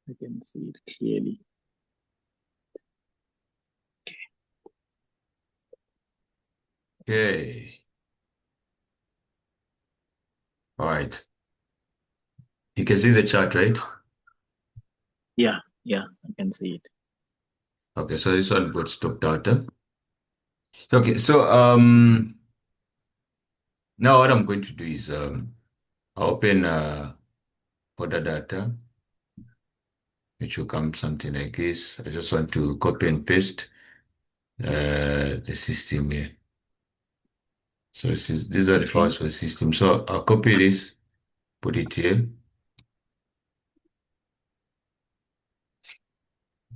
I can see it clearly. Okay. All right. You can see the chart, right? Yeah, yeah, I can see it. Okay, so this one got stock data. Okay, so now what I'm going to do is I'll open order data, which will come something like this. I just want to copy and paste the system here. So these are the Okay. files for the system. So I'll copy this, put it here.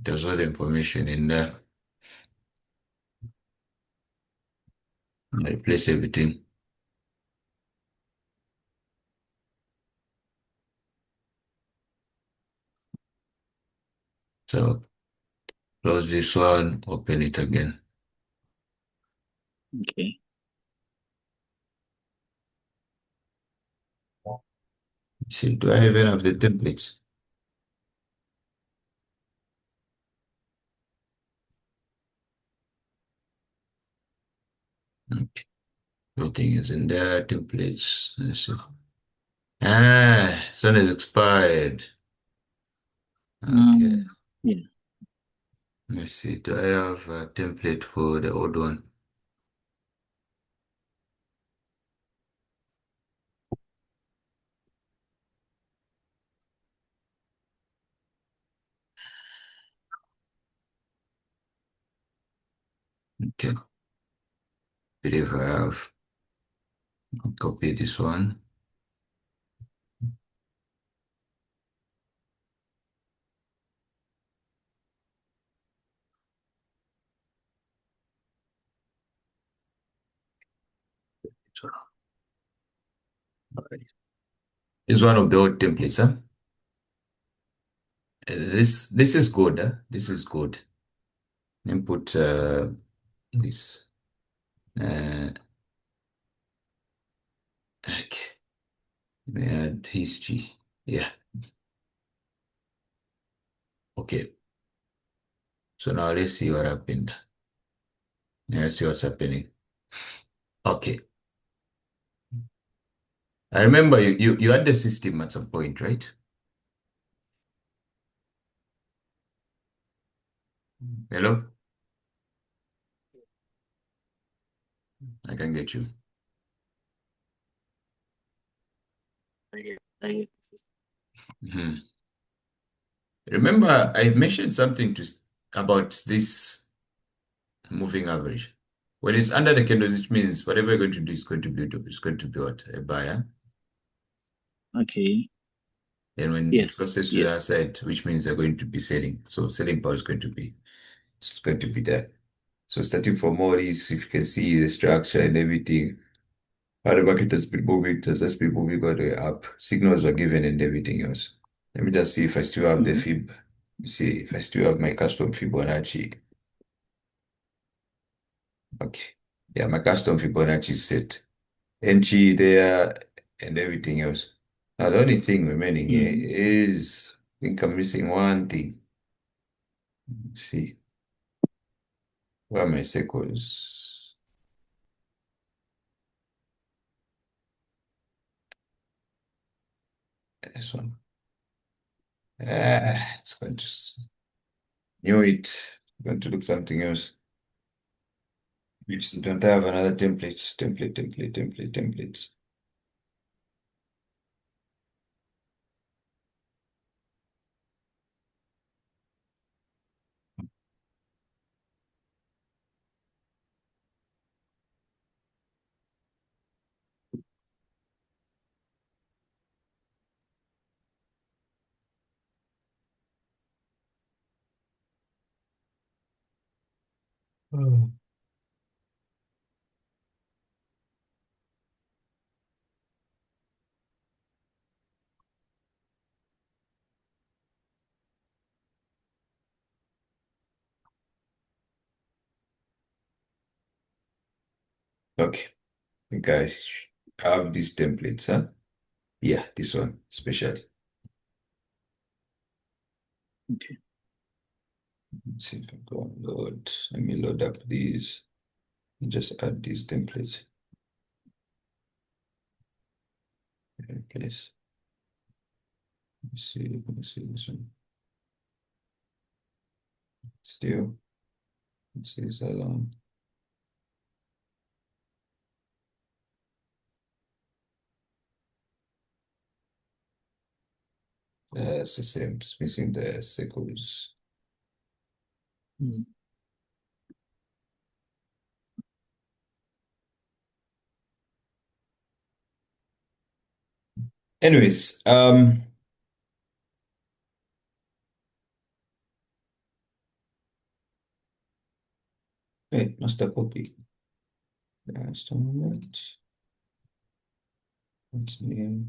There's all the information in there. I replace everything. So close this one, open it again. Okay. See, do I even have the templates? Okay. Everything is in there, templates. Let's see. Ah, this one is expired. Okay. Yeah. Let me see. Do I have a template for the old one? Okay. Believe I have. Copy this one. So, alright. This is one of the old templates, huh? This is good, huh? This is good. Input this. Uh, okay. We add history. Yeah. Okay. So now let's see what happened. Yeah, let's see what's happening. Okay. I remember you had the system at some point, right? Hello? I can get you. I, Mhm. Remember, I mentioned something about this moving average. When it's under the candles, which means whatever you're going to do is going to be what? A buyer. okay. Then when it Yes. crosses to the other Yes. side, which means they're going to be selling. So selling power is going to be there. So starting from all this, if you can see the structure and everything, how the market has been moving, it has just been moving all the way up. Signals were given and everything else. Let me just see if I still have the Mm-hmm. fib. Let me see if I still have my custom Fibonacci. Okay. Yeah, my custom Fibonacci is set. NG there and everything else. Now the only thing remaining here Mm-hmm. is I think I'm missing one thing. Let's see. Where are my circles? This one. It's going to knew it. Going to look something else. Which don't have another templates. Hmm. Okay, you guys have these templates, huh? Yeah, this one especially. Okay. Let's see if I go on load. Let me load up these. Just add these templates. Place. Let me see this one. Still, let's see this other one. It's the same, it's missing the circles. Mm. Anyways, wait, master copy. Just a moment. What's new?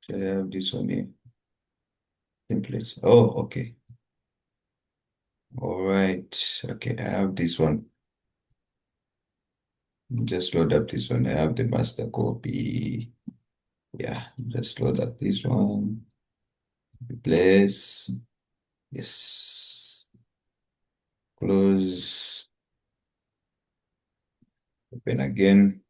Shall I have this one here? Templates. Oh, okay. All right. Okay, I have this one. Just load up this one. I have the master copy. Yeah, just load up this one. Replace. Yes. Close. Open again.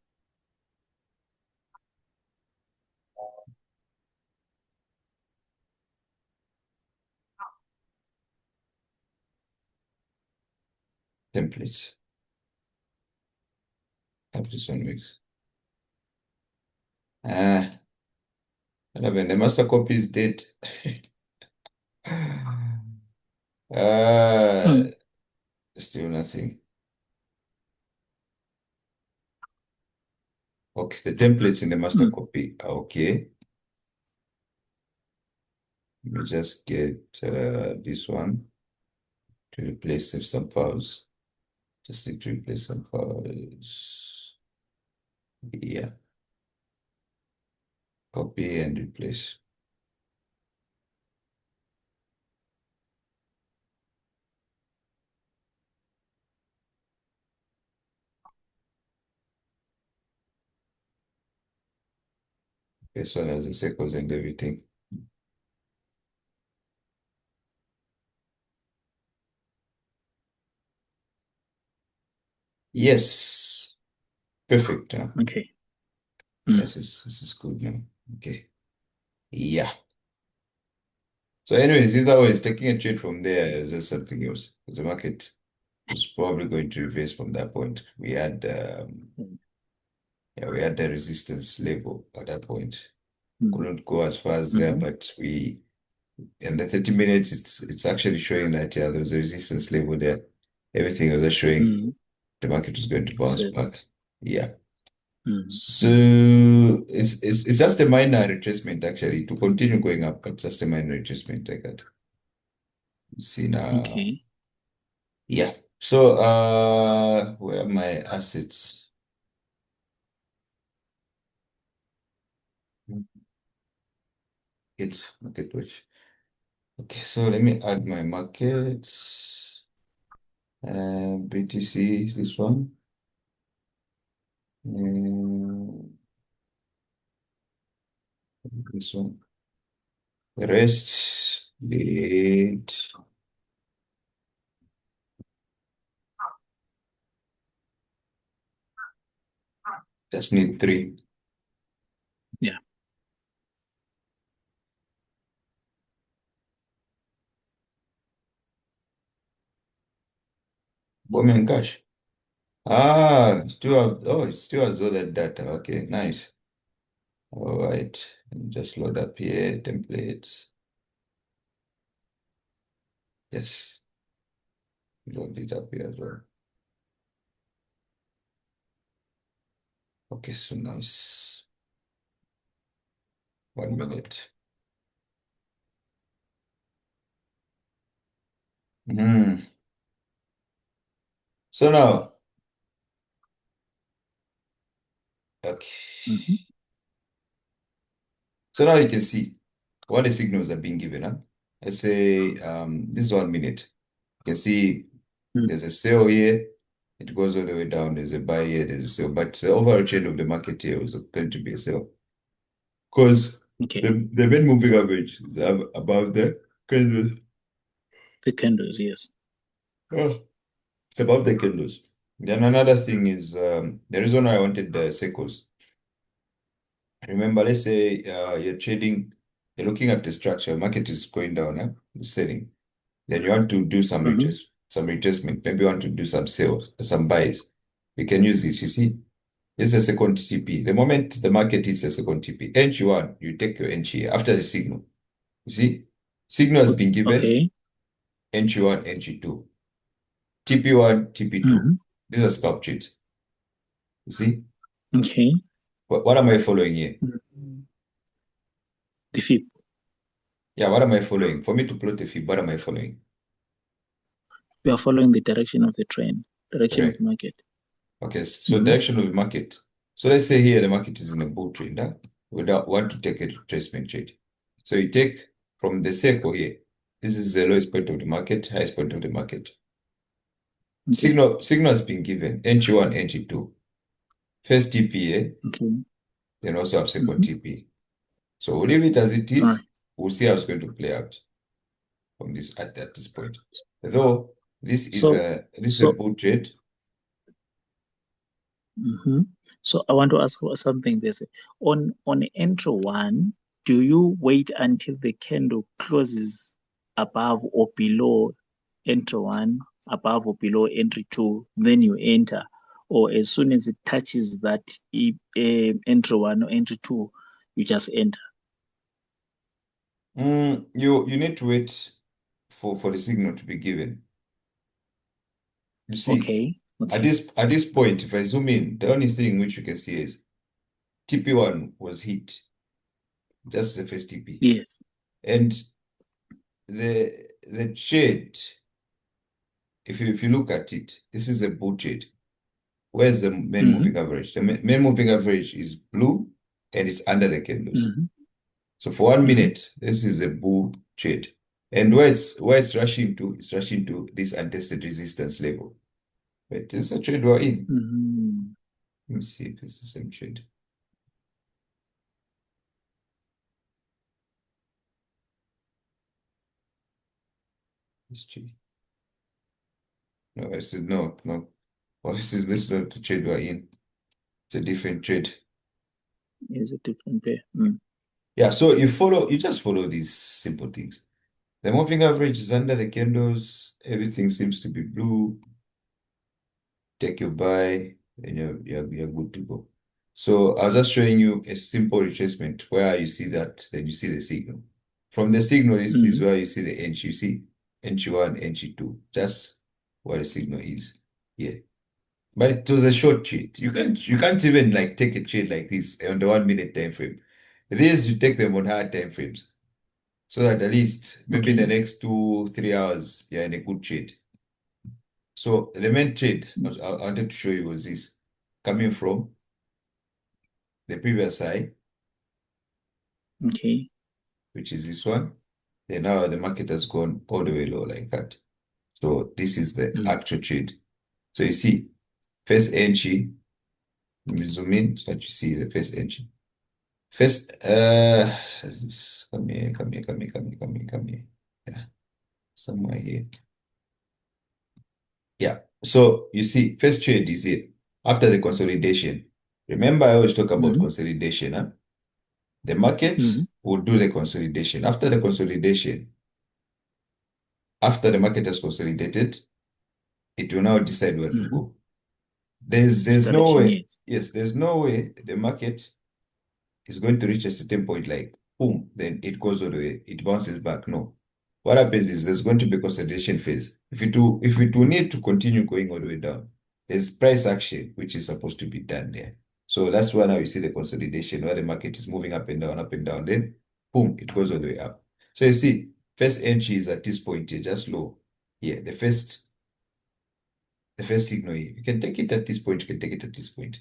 Templates. Have this one mix. Ah, 11. The master copy is dead. Mm. Uh, Still nothing. Okay, the templates in the master Mm. copy are okay. Let me just get this one to replace some files. Just need to replace some files. Yeah, copy and replace. This one has the circles and everything. Yes, perfect. Okay. Mm. This is good now. Okay. Yeah. So anyways, either way, it's taking a trade from there is just something else. The market was probably going to reverse from that point. Mm. Yeah, we had the resistance level at that point. Mm. Couldn't go as far as there, Mhm. but in the 30 minutes, it's actually showing that yeah, there was a resistance level there. Everything was just showing Mm. the market was going to bounce So, back. Yeah. mm. So Mm. it's just a minor retracement actually to continue going up, but just a minor retracement like that. See now. Okay. Yeah. So where are my assets? It's market watch. Okay, so let me add my markets. BTC, this one. This one. The rest, delete. Just need three. Yeah. Bomb and cash. Ah, it still has all that data. Okay, nice. All right. Just load up here, templates. Yes, load it up here as well. Okay, so nice. 1 minute. Hmm. So now, okay. Mhm. So now you can see what the signals are being given. Huh? Let's say this is 1 minute. You can see Mm. there's a sell here. It goes all the way down. There's a buy here. There's a sell. But the overall trend of the market here was going to be a sell. Because Okay. The main moving average is above the candles. The candles, yes. Oh, it's above the candles. Then another thing is the reason why I wanted the circles. Remember, let's say you're trading, you're looking at the structure, market is going down, it's selling. Then you want to do Mm-hmm. some retracement. Maybe you want to do some sales, some buys. We can use this. You see, this is a second TP. The moment the market is a second TP, entry one, you take your entry after the signal. You see, signal has been given, Okay. entry one, entry two, TP one, TP two. Mm-hmm. These are scalp trades. You see, Okay. what am I following here? Mhm. The fib. Yeah, what am I following? For me to plot the fib, what am I following? We are following the direction of the trend, direction of Correct. the market. Okay, so Mm-hmm. direction of the market. So let's say here the market is in a bull trend. We don't want to take a retracement trade. So you take from the circle here. This is the lowest point of the market, highest point of the market. Okay. Signal has been given. Entry one, entry two. First TP here, Okay. then also have second Mm-hmm. TP. So we'll leave it as it All is. right. We'll see how it's going to play out from this at this point. Though So, this is a so, bull trade. mhm. So I want to ask for something. This on entry one, do you wait until the candle closes above or below entry one, above or below entry two, then you enter, or as soon as it touches that entry one or entry two, you just enter? You need to wait for the signal to be given. You see, Okay. Okay. at this point, if I zoom in, the only thing which you can see is TP1 was hit, just the first TP. Yes. And the shade, if you look at it, this is a bull shade. Where's the main Mm-hmm. moving average? The main moving average is blue and it's under the candles. Mm-hmm. So for 1 Mm-hmm. minute, this is a bull trade. And where it's rushing to this untested resistance level. But it's a trade we're in. Mm-hmm. Let me see if it's the same trade. History. No, I said no, no. Well, this is not the trade we're in. It's a different trade. Is a different pair. Mm. Yeah, so you just follow these simple things. The moving average is under the candles. Everything seems to be blue. Take your buy, and you're good to go. So I was just showing you a simple retracement where you see that, then you see the signal. From the signal, this is Mm-hmm. where you see the entry. You see entry one, entry two. Just where the signal is. Yeah. But it was a short trade. You can't even like take a trade like this on the 1 minute time frame. These you take them on higher time frames. So that at least maybe in the Okay. next 2, 3 hours, you're in a good trade. So the main trade I wanted to show you was this coming from the previous high, Okay. which is this one. Then now the market has gone all the way low like that. So this is the Mm. actual trade. So you see, first entry, let me zoom in so that you see the first entry. First, come here, come here, come here, come here, come here, come here. Yeah, somewhere here. Yeah. So you see, first trade is here after the consolidation. Remember, I always talk about Mm-hmm. consolidation, huh? The market Mm-hmm. will do the consolidation. After the consolidation, after the market has consolidated, it will now decide where to Mm-hmm. go. Which There's no direction? way, Yes. yes, there's no way the market is going to reach a certain point like boom, then it goes all the way, it bounces back. No. What happens is there's going to be consolidation phase. If it will need to continue going all the way down, there's price action which is supposed to be done there. So that's why now you see the consolidation where the market is moving up and down, up and down. Then boom, it goes all the way up. So you see, first entry is at this point here, just low. Here, the first signal here. You can take it at this point, you can take it at this point.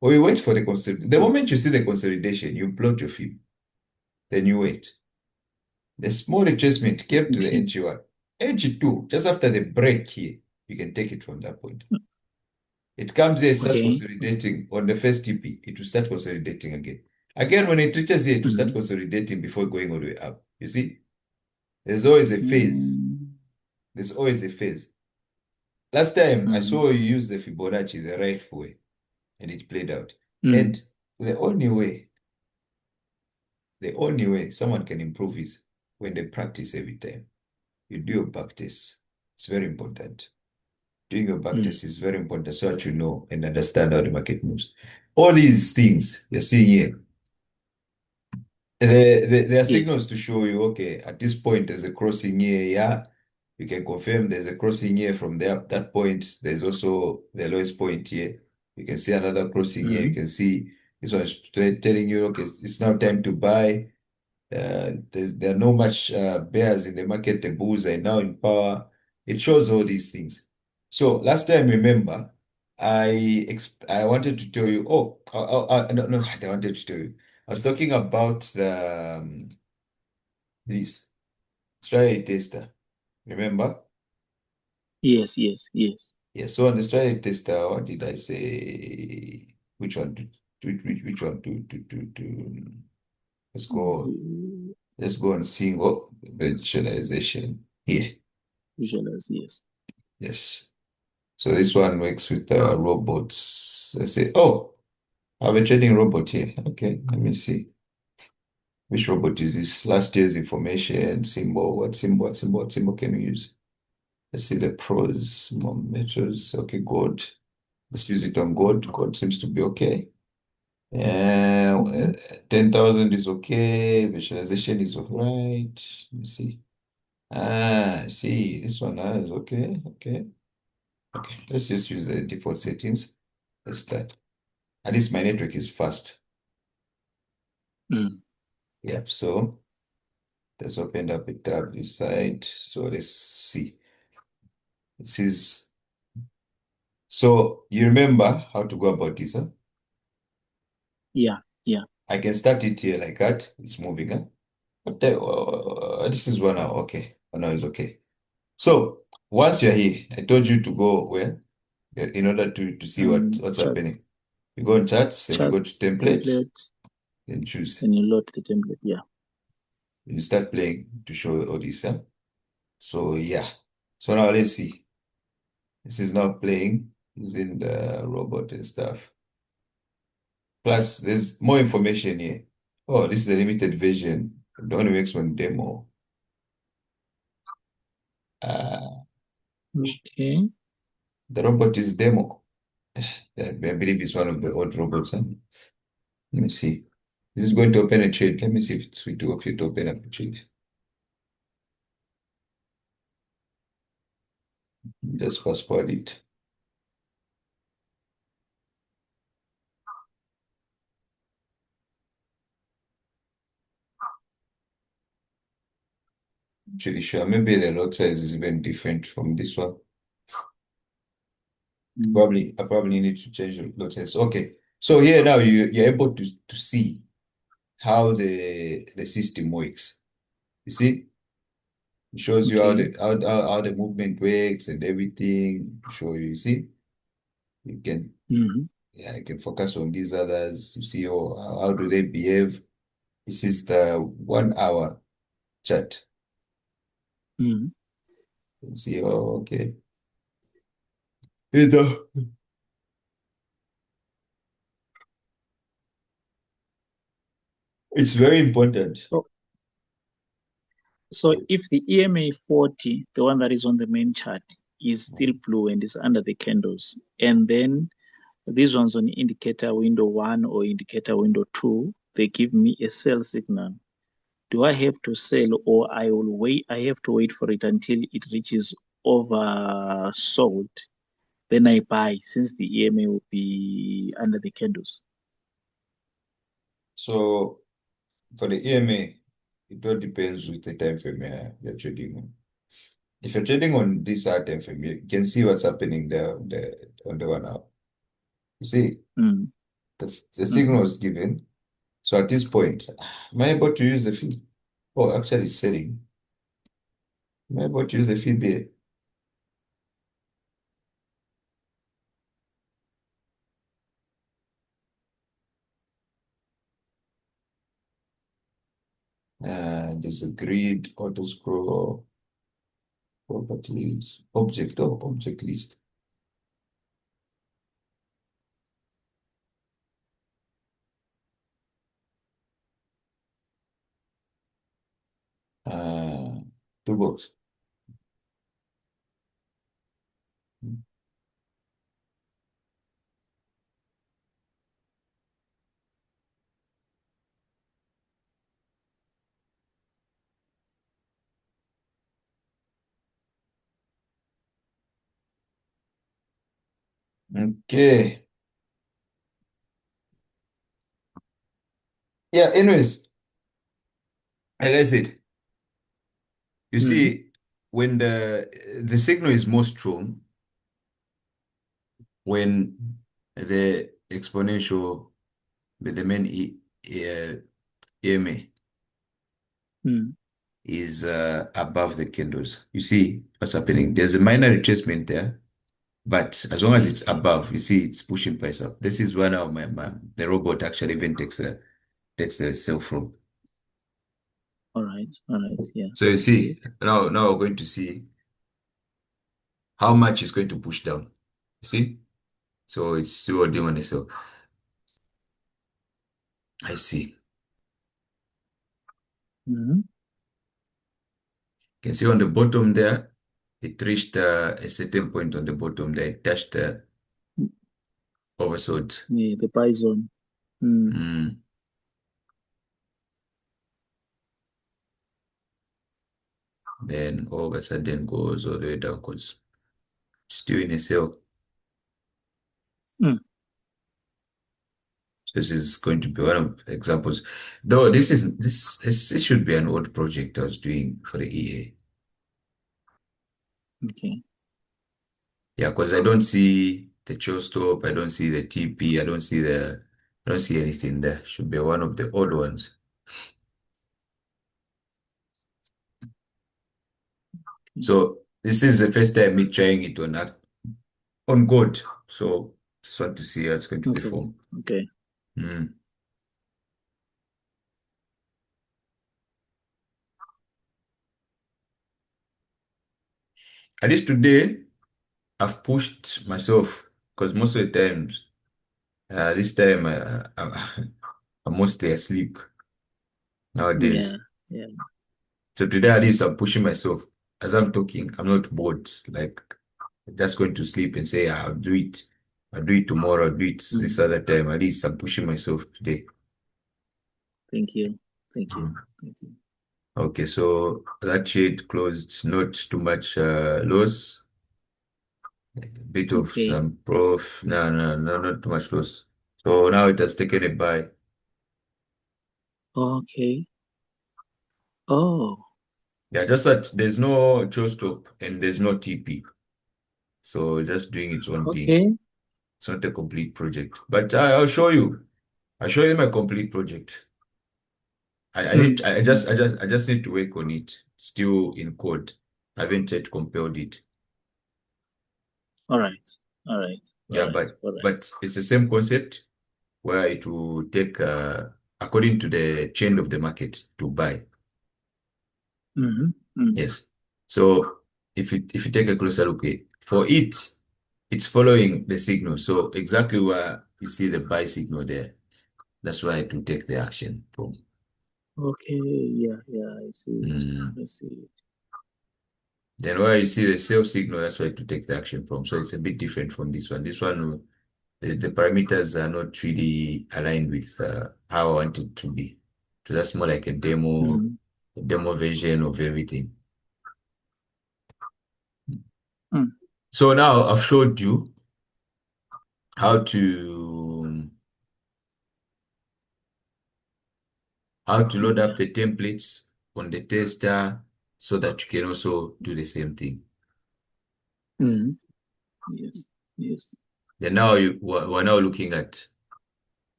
Or you wait for the consolidation. The moment you see the consolidation, you plot your fib. Then you wait. The small retracement came to the Okay. NG1. NG2, just after the break here, you can take it from that point. It comes here, it starts Okay. consolidating on the first TP. It will start consolidating again. Again, when it reaches here, to start Mm, consolidating before going all the way up. You see, there's always a phase. mm, There's always a phase. Last time I mm, saw you use the Fibonacci the right way, and it played out. mm, And the only way, the only way someone can improve is when they practice every time. You do your back tests. It's very important. Doing your back mm. test is very important so that you know and understand how the market moves. All these things you're seeing here, there are Yes. signals to show you, okay, at this point there's a crossing here, yeah. You can confirm there's a crossing here from there. That point, there's also the lowest point here. You can see another crossing here. You Mm, can see this one's telling you, okay, it's now time to buy. There are no much bears in the market. The bulls are now in power. It shows all these things. So last time, remember, I wanted to tell you. No, no, I wanted to tell you. I was talking about this strategy tester. Remember? yes, yes, yes. Yeah. So on the strategy tester, what did I say? Which one which one to let's go. Vi- Let's go and see what visualization here. Visualize, yes. Yes. So this one works with robots. Let's say, oh, I have a trading robot here. Okay, let me see. Which robot is this? Last year's information, symbol, what symbol can we use? Let's see the pros, more meters. Okay, gold. Let's use it on gold. Gold seems to be okay. Mm-hmm. 10,000 is okay. Visualization is all right. Let me see. I see. This one is okay. Okay. Okay. Let's just use the default settings. Let's start. At least my network is fast. Mm, Yep. So let's open up a tab this side. So let's see. This is so you remember how to go about this, huh? yeah, yeah. I can start it here like that. It's moving, huh? But this is 1 hour. Okay. 1 hour is okay. So once you're here, I told you to go where? In order to see what's Charts, happening. You go on charts and you go to charts, template template, and choose. and you load the template. Yeah. You start playing to show all this, huh? So yeah. So now let's see. This is now playing using the robot and stuff. Plus, there's more information here. Oh, this is a limited version. The only works one demo. Uh, Okay. the robot is demo. I believe it's one of the old robots. Huh? Let me see. This is going to open a trade. Let me see if it's going to work to open up a trade. Just fast forward it. Actually, sure. Maybe the lot size is even different from this one. Mm, I probably need to change the lot size. Okay. So here now you're able to see how the system works. You see, it shows you okay. how the movement works and everything. Show you. You see, you can Mm-hmm. yeah, you can focus on these others. You see, oh, how do they behave? This is the 1 hour chart. Mm-hmm. You see, oh, okay. It's very important. So, so if the EMA 40, the one that is on the main chart, is still blue and is under the candles, and then these ones on indicator window 1 or indicator window 2, they give me a sell signal. Do I have to sell, or I will wait? I have to wait for it until it reaches oversold. Then I buy since the EMA will be under the candles. So for the EMA, it all depends with the time frame you're trading on. If you're trading on this hard time frame, you can see what's happening there on the 1 hour. You see, Mm, the mm, signal was given. So at this point, am I able to use the feed? Oh, actually it's selling. Am I able to use the feed here? There's a grid, auto scroll, properties, object or object list. Uh, Toolbox. Okay. Yeah, anyways, like I said, you Mm, see, when the signal is most strong, when the exponential with the main EMA mm, is above the candles. You see what's happening? There's a minor retracement there, but as long as it's above, you see it's pushing price up. This is where now the robot actually even takes the sell from. all right, all right. Yeah, So you I see see, it. now we're going to see how much is going to push down. You see? So it's still doing on itself. I see. Mm, You can see on the bottom there, it reached a certain point on the bottom there. It touched the oversold. yeah, the buy zone. Mm, Mm. Then all of a sudden goes all the way down because still in a sale. mm, This is going to be one of the examples. Though this should be an old project I was doing for the EA. okay, Yeah, because I don't see the chill stop, I don't see the TP, I don't see anything there. Should be one of the old ones. okay, So this is the first time me trying it on gold. So just want to see how it's going to okay, perform. okay. Mm. At least today, I've pushed myself because most of the times, this time I'm mostly asleep Yeah, nowadays. yeah. So today at least I'm pushing myself. As I'm talking, I'm not bored. Like just going to sleep and say, I'll do it. I'll do it tomorrow. I'll do it this Mm, other time. At least I'm pushing myself today. thank you, thank you, Mm. thank you. Okay, so that trade closed not too much loss. Bit of Okay, some prof. No, no, no, not too much loss. So now it has taken a buy. okay. Oh, Yeah, just that there's no true stop and there's no TP. So it's just doing its own thing. okay. It's not a complete project. But I'll show you. I'll show you my complete project. I Mm, need mm. I just need to work on it. Still in code. I haven't yet compiled it. All right, all right, all Yeah, right, all right. but it's the same concept where it will take according to the trend of the market to buy. Mm-hmm, mm, Yes. So if you take a closer look, for it, it's following the signal. So exactly where you see the buy signal there, that's where it will take the action from. okay, yeah, yeah, I see it. Mm. I see it. Then where you see the sell signal, that's where to take the action from. So it's a bit different from this one. This one, the parameters are not really aligned with how I want it to be. So that's more like Mm, a demo version of everything. mm, So now I've showed you how to load up yeah. the templates on the tester so that you can also do the same thing. Mm, yes, yes. Then now we're now looking at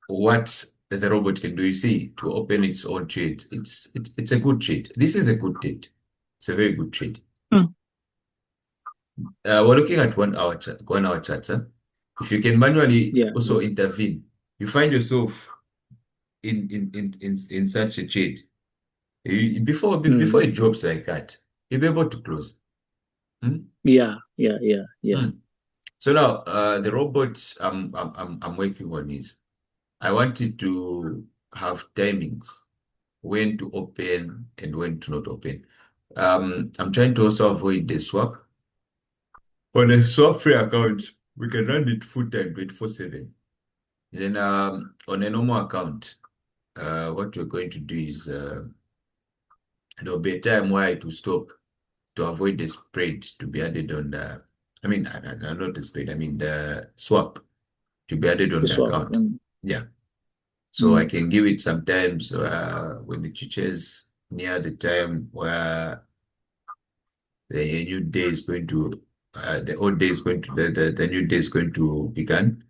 what the robot can do. You see, to open its own trade, it's a good trade. This is a good trade. It's a very good trade. Mm, We're looking at 1 hour 1 hour chart. Huh? If you can manually yeah, also yeah. intervene, you find yourself in such a trade. Before it drops like that, you'll be able to close. Hmm? Yeah, yeah, yeah, yeah. Hmm. So now, the robots I'm working on is I wanted to have timings when to open and when to not open. I'm trying to also avoid the swap. On a swap-free account, we can run it full time 24/7. Then on a normal account, what we're going to do is there'll be a time where it will stop to avoid the spread to be added on the, I mean, not the spread, I mean the swap to be added on The the swap. account. Yeah. So I Mm, can give it sometimes when it reaches near the time where the new day is going to, the old day is going to, the new day is going to begin.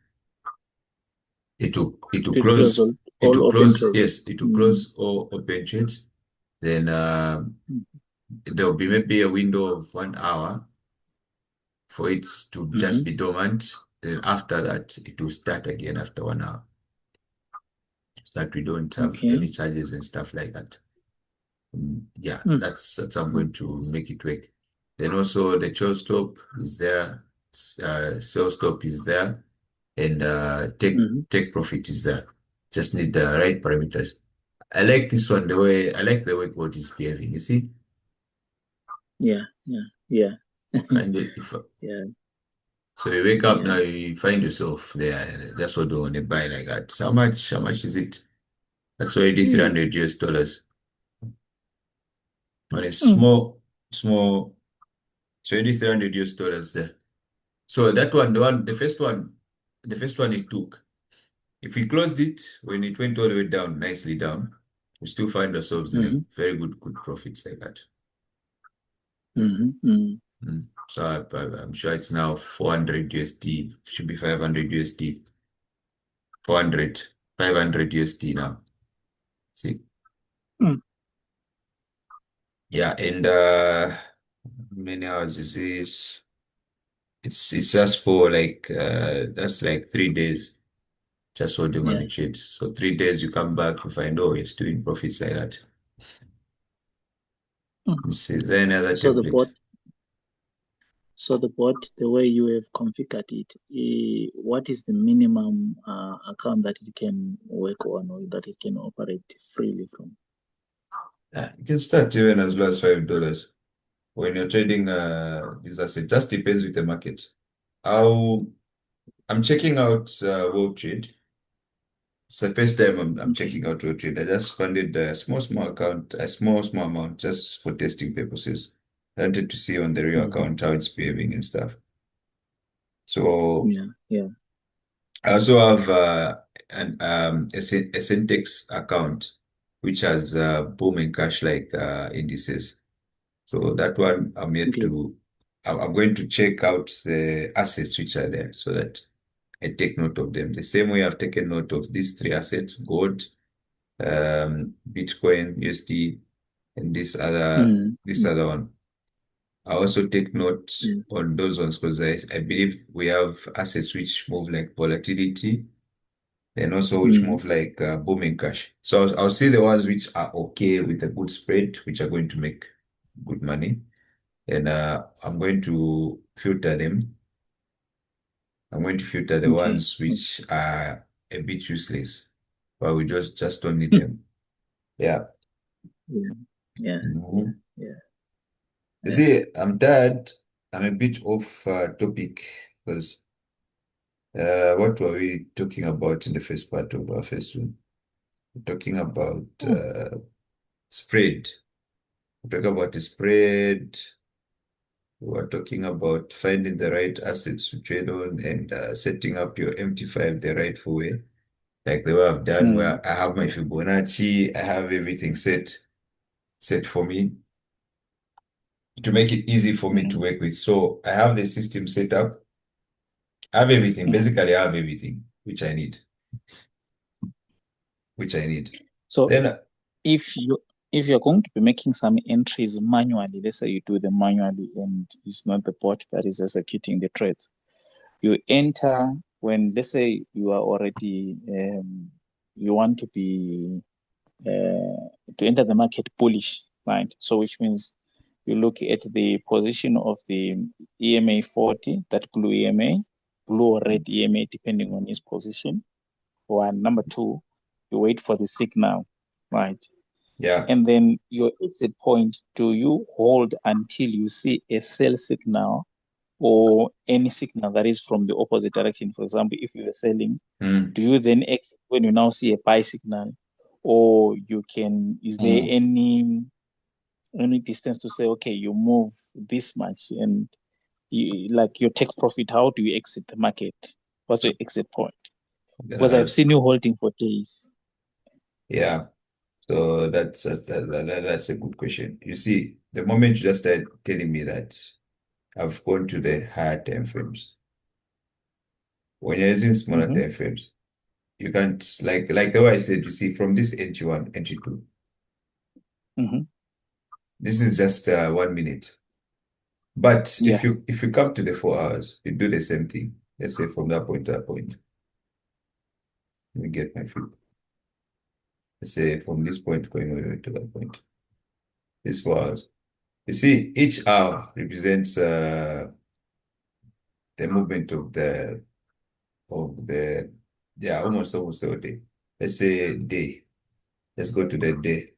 It will to close close, it will all open close, trades. yes, it will Mm, close all open trades. Then mm, there will be maybe a window of 1 hour for it to just mm-hmm. be dormant. Then after that, it will start again after 1 hour, so that we don't have Okay. any charges and stuff like that. Yeah, Mm, that's how I'm mm, going to make it work. Then also the chill stop is there, sell stop is there, and mm-hmm. take profit is there. Just need the right parameters. I like this one, I like the way God is behaving, you see? Yeah, yeah, yeah. And if Yeah, so you wake up now, yeah. you find yourself there, and that's what you want to buy like that. So how much is it? That's already Mm, 300 US dollars on a mm, small, it's already 300 US dollars there. So that one, the first one it took. If we closed it when it went all the way down, nicely down, we still find ourselves in a mm-hmm. very good profits like that. Mm-hmm. Mm, So I'm sure it's now 400 USD, should be 500 USD, 400, 500 USD now. See? mm. Yeah, and how many hours is this? It's just for like that's like 3 days just holding on Yeah. the trade. So 3 days you come back, you find oh it's doing profits like that. Mm. Let me see, is there any other So the template? bot, the way you have configured it, what is the minimum account that it can work on or that it can operate freely from? Yeah, you can start even as low as $5 when you're trading these assets. Just depends with the market. How I'm checking out World Trade. It's the first time I'm Okay. checking out World Trade. I just funded a small account, a small amount, just for testing purposes. I wanted to see on the real Mm-hmm. account how it's behaving and stuff. So Yeah, yeah. I also have a Syntex account which has boom and cash like indices. So that one Okay. I'm going to check out the assets which are there so that I take note of them. The same way I've taken note of these three assets, gold, Bitcoin, USD, and Mm, this mm, other one. I also take note yeah. on those ones because I believe we have assets which move like volatility and also which Mm, move like booming cash. So I'll see the ones which are okay with a good spread, which are going to make good money. And I'm going to filter them. I'm going to filter the okay. ones which are a bit useless, but we just don't need them. Yeah. Yeah, yeah, yeah, Mhm. yeah, You yeah. see, I'm tired. I'm a bit off topic because what were we talking about in the first part of our first one? We're talking about Mm, spread. We talk about the spread. We are talking about finding the right assets to trade on and setting up your MT5 the rightful way. Like the way I've done, mm, where I have my Fibonacci, I have everything set for me to make it easy for me yeah, to work with. So I have the system set up. I have everything. yeah. Basically, I have everything which I need. So Then if you're going to be making some entries manually, let's say you do them manually and it's not the bot that is executing the trades, you enter when let's say you are already you want to be to enter the market bullish, right? So which means you look at the position of the EMA 40, that blue EMA, blue or red EMA, depending on his position. One. Number two, you wait for the signal, right? Yeah. And then your exit point, do you hold until you see a sell signal or any signal that is from the opposite direction? For example, if you are selling, Mm. do you then exit when you now see a buy signal? Or you can, is there Mm. any distance to say, okay, you move this much and like your take profit, how do you exit the market? What's your exit point? Then Because I've seen you holding for days. yeah. So that's a good question. You see, the moment you just started telling me that I've gone to the higher time frames. When you're using smaller Mm-hmm, time frames, you can't like the way I said, you see, from this entry one, entry two, mm-hmm. this is just 1 minute. But if Yeah, you come to the 4 hours, you do the same thing. Let's say from that point to that point. Let me get my feet. Let's say from this point going all the way to that point. This 4 hours. You see, each hour represents the movement of the yeah, almost a day. Let's say day. Let's go to the day.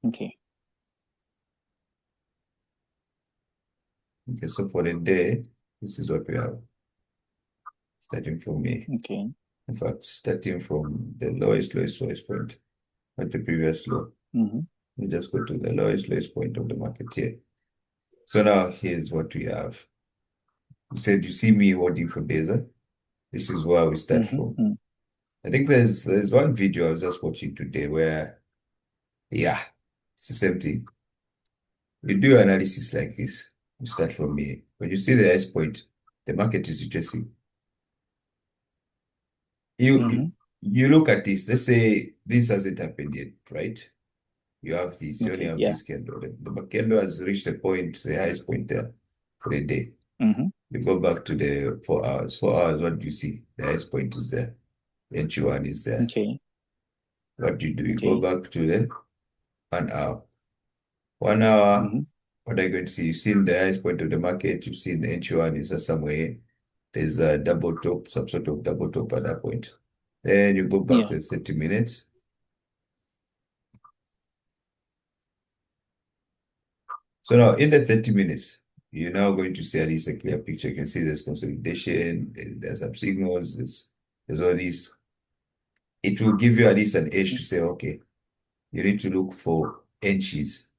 okay, Okay, so for the day, this is what we have starting from me. okay. In fact, starting from the lowest point at the previous low. Mm-hmm, We just go to the lowest point of the market here. So now here's what we have. We said you see me holding for days. This is where we start mm-hmm, from. mm-hmm. I think there's one video I was just watching today where yeah, it's the same thing. You do analysis like this. You start from here. When you see the highest point, the market is retracing. You Mm-hmm. you look at this. Let's say this hasn't happened yet, right? You have this. You only Okay, have yeah. this candle. The candle has reached the point, the highest point there for the day. Mm-hmm, You go back to the 4 hours. 4 hours, what do you see? The highest point is there. The entry one is there. okay, What do? You go okay. back to the 1 hour. 1 hour, Mm-hmm, what are you going to see? You've seen the highest point of the market. You've seen the entry one is somewhere. There's a double top, some sort of double top at that point. Then you go back yeah. to 30 minutes. So now in the 30 minutes, you're now going to see at least a clear picture. You can see there's consolidation, there's some signals, there's all these. It will give you at least an edge to say, okay, you need to look for entries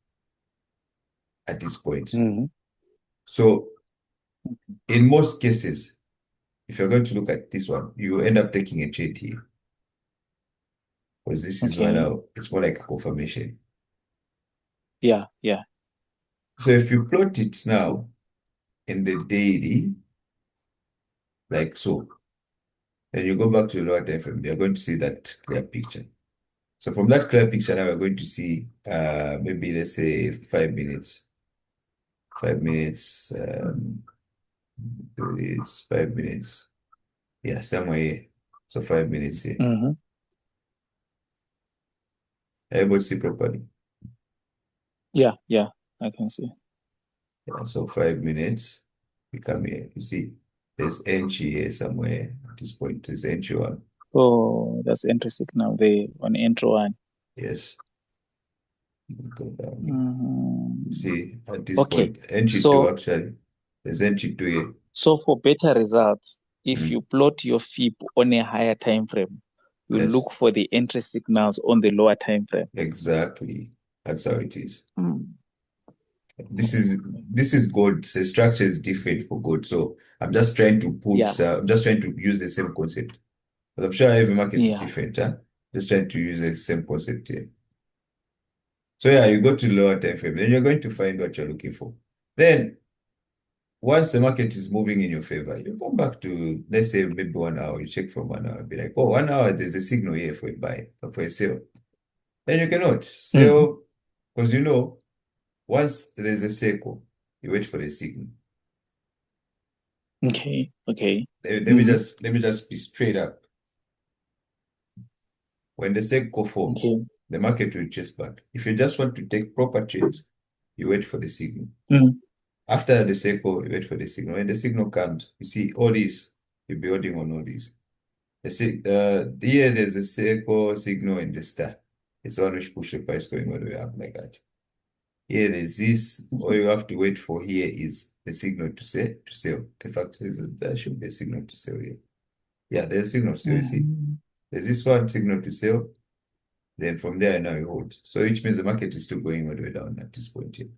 at this point. Mm-hmm, So in most cases, if you're going to look at this one, you end up taking a trade here because this is one okay. now, it's more like a confirmation. Yeah, yeah. So if you plot it now in the daily, like so, then you go back to the lower time frame, you're going to see that clear picture. So from that clear picture now, we're going to see maybe let's say 5 minutes. 5 minutes, there is 5 minutes. Yeah, somewhere here. So 5 minutes here. Mm-hmm, Able to see properly. yeah, yeah. I can see. Yeah, so 5 minutes. We come here. You see, there's entry here somewhere at this point. There's entry one. Oh, that's interesting now. The on intro one. Yes. Go down here. You Mm-hmm. see, at this Okay. point, entry two So actually. There's entry two here. so for better results, if Mm, you plot your FIB on a higher time frame, you yes, look for the entry signals on the lower time frame. exactly. That's how it is. Mm. This is this is good. The structure is different for good. So I'm just trying to Yeah, I'm just trying to use the same concept. But I'm sure every market is yeah. different, huh? Just trying to use the same concept here. So yeah, you go to lower time frame, then you're going to find what you're looking for. Then once the market is moving in your favor, you come back to let's say maybe 1 hour, you check from 1 hour, be like, oh, 1 hour, there's a signal here for a buy or for a sell. Then you cannot Hmm. sell because once there's a circle, you wait for the signal. Okay, okay. Let me Hmm. just be straight up. When the circle forms, Okay. the market will chase back. If you just want to take proper trades, you wait for the signal. Mm. After the circle, you wait for the signal. When the signal comes, you see all these, you'll be holding on all these. Here there's a circle, signal, and the star. It's one which push the price going all the way up like that. Here there's this. All you have to wait for here is the signal to sell. The fact is that there should be a signal to sell here. Yeah, there's a signal to sell, you see. Mhm. There's this one signal to sell. Then from there now you hold. So which means the market is still going all the way down at this point here.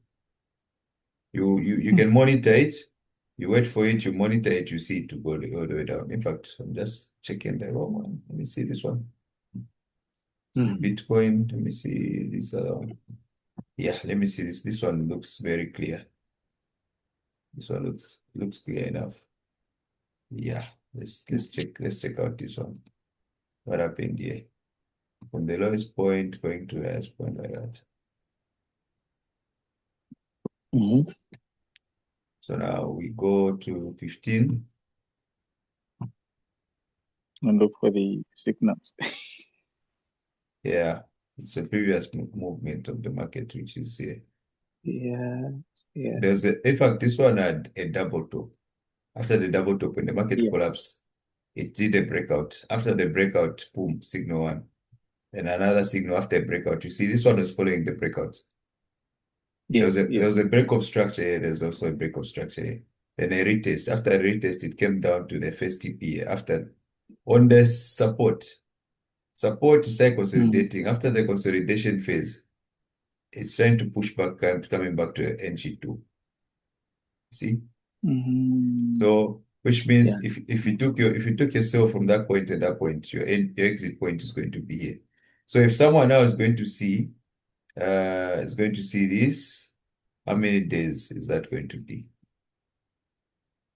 You can monitor it. You wait for it, you monitor it, you see it to go all the way down. In fact, I'm just checking the wrong one. Let me see this one. See Mhm. Bitcoin. Let me see this other one. Yeah, let me see this. This one looks very clear. This one looks clear enough. Yeah, let's check out this one. What happened here? From the lowest point going to the highest point like that. Mhm. So now we go to 15. And look for the signals. Yeah, it's a previous movement of the market, which is here. Yeah. Yeah. In fact, this one had a double top. After the double top, when the market Yeah. collapsed, it did a breakout. After the breakout, boom, signal one. Then another signal after a breakout. You see, this one was following the breakout. Yes. There was Yes. a break of structure here. There's also a break of structure here. Then a retest. After a retest, it came down to the first TP here. After on the support is like Mm. consolidating. After the consolidation phase, it's trying to push back and coming back to NG2. See? Mhm. So, which Yeah. means if you took yourself from that point to that point, your exit point is going to be here. So if someone now is going to see this, how many days is that going to be?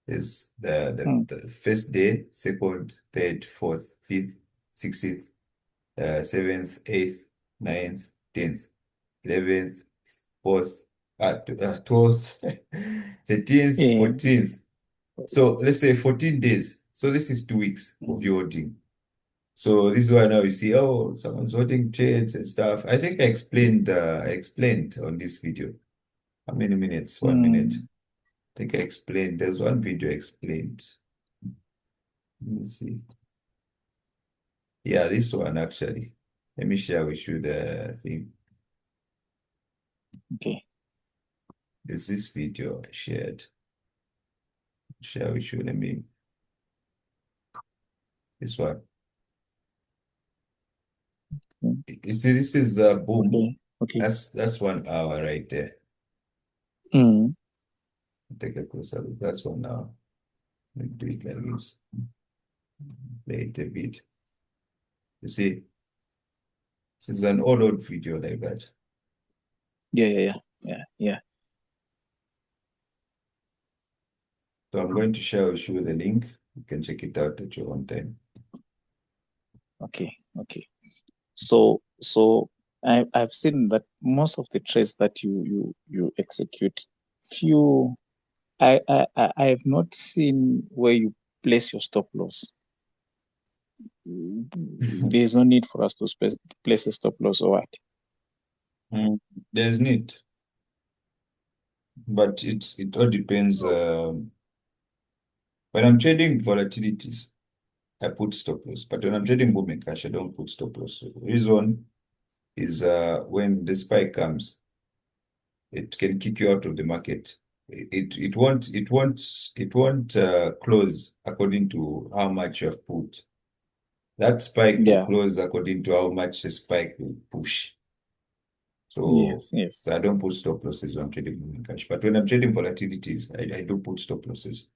Is Mm. the first day, second, third, fourth, fifth, sixth, seventh, eighth, ninth, 10th, 11th, fourth, 12th, 13th, Yeah. 14th. So let's say 14 days. So this is 2 weeks of Mm. your holding. So this is why now you see, oh, someone's holding trades and stuff. I think I explained on this video. How many minutes? 1 minute. Mm. I think I explained. There's one video I explained. Let me see. Yeah, this one actually. Let me share with you the thing. Okay. There's this video I shared. Share with you. Let me this one. Mm. You see, this is boom. Okay. Okay. That's 1 hour right there. Mm. Take a closer look. That's 1 hour. Let me do it like this. Play it a bit. You see, this is an old video like that. Yeah. Yeah. Yeah. Yeah. Yeah. So I'm going to share with you the link. You can check it out at your own time. Okay. Okay. So I've seen that most of the trades that you execute, few I have not seen where you place your stop loss. There's no need for us to place a stop loss or what. Mm, there's need, but it all depends. When I'm trading volatilities, I put stop loss. But when I'm trading movement cash, I don't put stop loss. So the reason is when the spike comes, it can kick you out of the market. It won't close according to how much you have put. That spike will Yeah. close according to how much the spike will push. So, Yes. Yes. so I don't put stop losses when I'm trading moving cash. But when I'm trading volatilities, I do put stop losses.